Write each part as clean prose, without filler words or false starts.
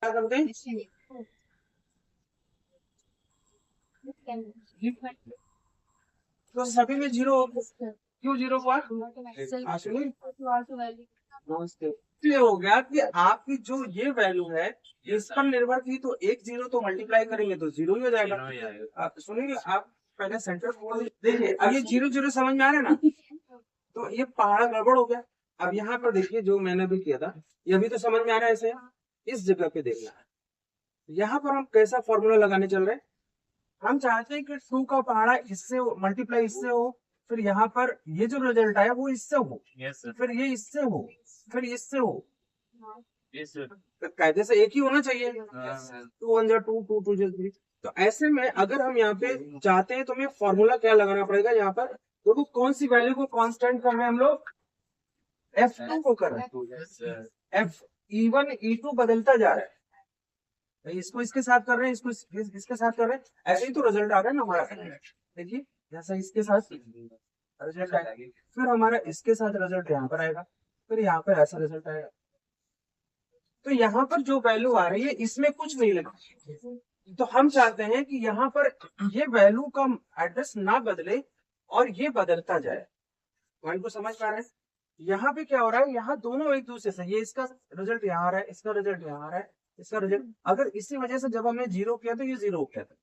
क्या करते हैं, तो सभी में जीरो हो गया। क्यों जीरो हुआ? नमस्ते। ये हो गया कि आपकी जो ये वैल्यू है इस पर निर्भर थी, तो एक जीरो तो मल्टीप्लाई करेंगे तो जीरो ही हो जाएगा। आप सुनिए, आप पहले सेंटर देखिए, अब ये जीरो जीरो समझ में आ रहा है ना, तो ये पहाड़ा गड़बड़ हो गया। अब यहाँ पर देखिए जो मैंने भी किया था, ये भी तो समझ में आ रहा है। ऐसे इस जगह पे देखना है, यहाँ पर हम कैसा फॉर्मूला लगाने चल रहे हैं। हम चाहते हैं कि टू का पहाड़ा इससे मल्टीप्लाई इससे हो, फिर यहाँ पर ये जो रिजल्ट आया वो इससे हो, फिर ये इससे हो, फिर इससे हो। तो कायदे से एक ही होना चाहिए। टू वन जा टू, टू टू जा थ्री। तो ऐसे में अगर हम यहाँ पे चाहते हैं तो हमें फॉर्मूला क्या लगाना पड़ेगा, यहाँ पर देखो कौन सी वैल्यू को कांस्टेंट कर रहे हैं हम लोग, F2 को कर रहे हैं। F E1 E2 बदलता जा रहा है, इसको इसके साथ कर रहे हैं, इसको इसके साथ कर रहे हैं, ऐसे ही तो रिजल्ट आ रहा है ना हमारा। देखिए जैसा इसके साथ रिजल्ट आएगा, फिर हमारा इसके साथ रिजल्ट यहाँ पर आएगा, फिर यहाँ पर ऐसा रिजल्ट आएगा। तो यहाँ पर जो वैल्यू आ रही है इसमें कुछ नहीं लगा, तो हम चाहते हैं कि यहाँ पर ये वैल्यू का एड्रेस ना बदले और ये बदलता जाए। पॉइंट को समझ पा रहे हैं? यहाँ पे क्या हो रहा है, यहाँ दोनों एक दूसरे से, ये इसका रिजल्ट यहाँ आ रहा है, इसका रिजल्ट यहाँ आ रहा है, इसका रिजल्ट, अगर इसी वजह से जब हमने जीरो किया तो ये जीरो हो गया था।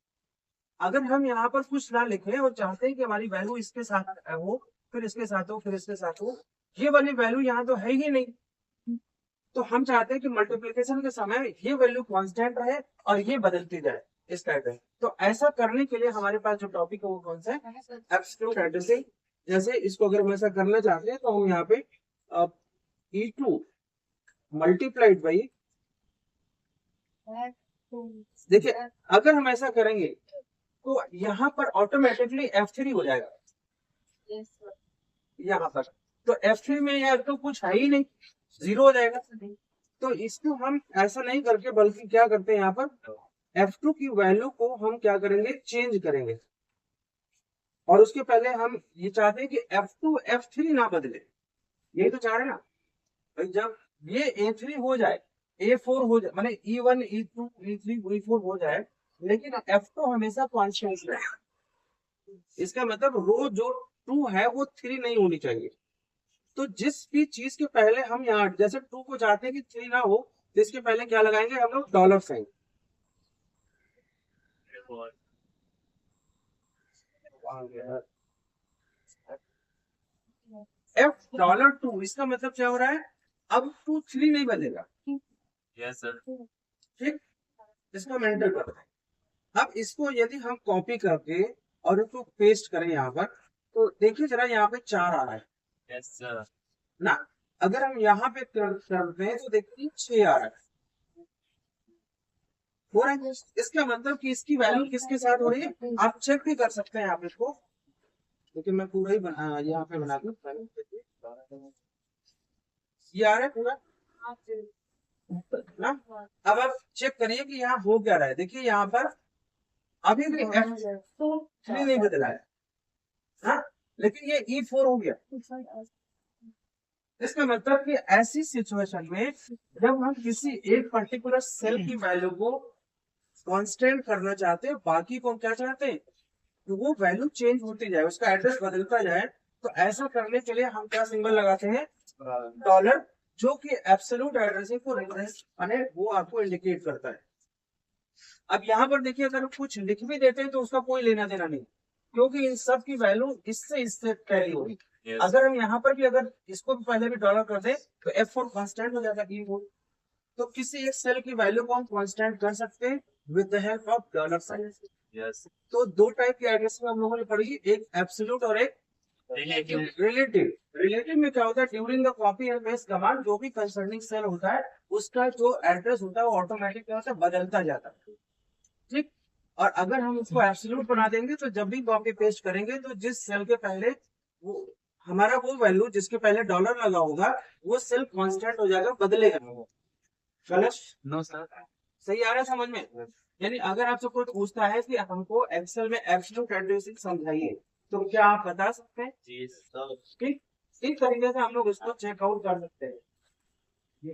अगर हम यहाँ पर कुछ ना लिखें और चाहते हैं कि हमारी वैल्यू इसके साथ हो, फिर इसके साथ हो, फिर इसके साथ हो, ये वाली वैल्यू यहाँ तो है ही नहीं, तो हम चाहते हैं कि मल्टीप्लिकेशन के समय ये वैल्यू कांस्टेंट रहे और ये बदलती जाए इस टाइप में। तो ऐसा करने के लिए हमारे पास जो टॉपिक है वो कौन सा है, एब्सोल्यूट एड्रेसिंग। जैसे इसको अगर हम ऐसा करना चाहते हैं तो हम यहाँ पे E2 मल्टीप्लाइड बाई, देखिए अगर हम ऐसा करेंगे तो यहाँ पर ऑटोमेटिकली F3 हो जाएगा यहाँ पर, तो F3 में यार तो कुछ है ही नहीं, जीरो हो जाएगा। तो इसको हम ऐसा नहीं करके बल्कि क्या करते हैं, यहाँ पर F2 की वैल्यू को हम क्या करेंगे, चेंज करेंगे, और उसके पहले हम ये चाहते हैं कि F2 F3 ना बदले, यही तो चाह रहे हैं ना भाई। जब ये A3 हो जाए, A4 हो जाए, माने E1 E2 E3 E4 हो जाए, लेकिन F2 हमेशा कॉन्स्टेंट रहे। इसका मतलब रो जो 2 है वो 3 नहीं होनी चाहिए। तो जिस भी चीज के पहले हम यहाँ जैसे 2 को चाहते हैं कि 3 ना हो, तो इसके पहले क्या लगाएंगे हम लोग, डॉलर साइन। F$2, इसका मतलब क्या हो रहा है, अब 2 3 नहीं बनेगा। Yes sir. ठीक, इसको मेंटर कर रहे हैं। अब इसको यदि हम कॉपी करके और इसको पेस्ट करें यहाँ पर, तो देखिए जरा यहाँ पे 4 आ रहा है। यस सर ना, अगर हम यहाँ पे करते हैं तो देखिए 6 आ रहा है, हो रहा है। इसका मतलब कि इसकी वैल्यू किसके साथ हो रही है, आप चेक भी कर सकते हैं आप इसको, लेकिन मैं पूरा ही यहाँ पे बना दूं, ये आ रहा है पूरा ना। अब आप चेक करिए कि यहाँ हो क्या रहा है, देखिए यहाँ पर अभी भी F3 नहीं बदला है, हाँ? लेकिन ये E4 हो गया। इसका मतलब कि ऐसी सिचुएशन में जब हम किसी एक पर्टिकुलर सेल की वैल्यू को कांस्टेंट करना चाहते हैं, बाकी को क्या चाहते हैं, तो वो वैल्यू चेंज होती जाए, उसका एड्रेस बदलता जाए, तो ऐसा करने के लिए हम क्या सिंबल लगाते हैं, डॉलर, जो कि एब्सोल्यूट एड्रेसिंग को रिप्रेजेंट माने वो आपको इंडिकेट करता है। अब यहाँ पर देखिए अगर कुछ लिख भी देते हैं तो उसका कोई लेना देना नहीं, क्योंकि इन सब की वैल्यू इससे कैरी होगी। अगर हम यहाँ पर भी अगर इसको भी पहले भी डॉलर कर दे तो F4 कांस्टेंट हो जाता है। तो किसी एक सेल की वैल्यू को हम कांस्टेंट कर सकते हैं with the help of dollar sign. Yes, तो दो टाइप की एड्रेसिंग हम लोगों ने पढ़ी, एक एब्सोल्यूट और एक रिलेटिव। रिलेटिव में क्या होता है, during the copy and paste command जो भी कंसर्निंग सेल होता है उसका जो एड्रेस होता है वो ऑटोमेटिक क्या होता है, बदलता जाता है। ठीक, और अगर हम उसको एब्सोल्यूट बना देंगे तो जब भी कॉपी पेस्ट करेंगे तो जिस सेल के पहले वो हमारा वो वैल्यू जिसके पहले डॉलर लगा होगा वो सेल कांस्टेंट हो जाएगा, बदलेगा। गलत? नो सर, सही आ रहा है समझ में? यानी अगर आपसे कोई पूछता है कि हमको एक्सेल में एब्सोल्यूट एड्रेसिंग समझाइए, तो क्या आप बता सकते हैं? जी सर। ठीक, इस तरीके से हम लोग इसको चेकआउट कर सकते हैं। ये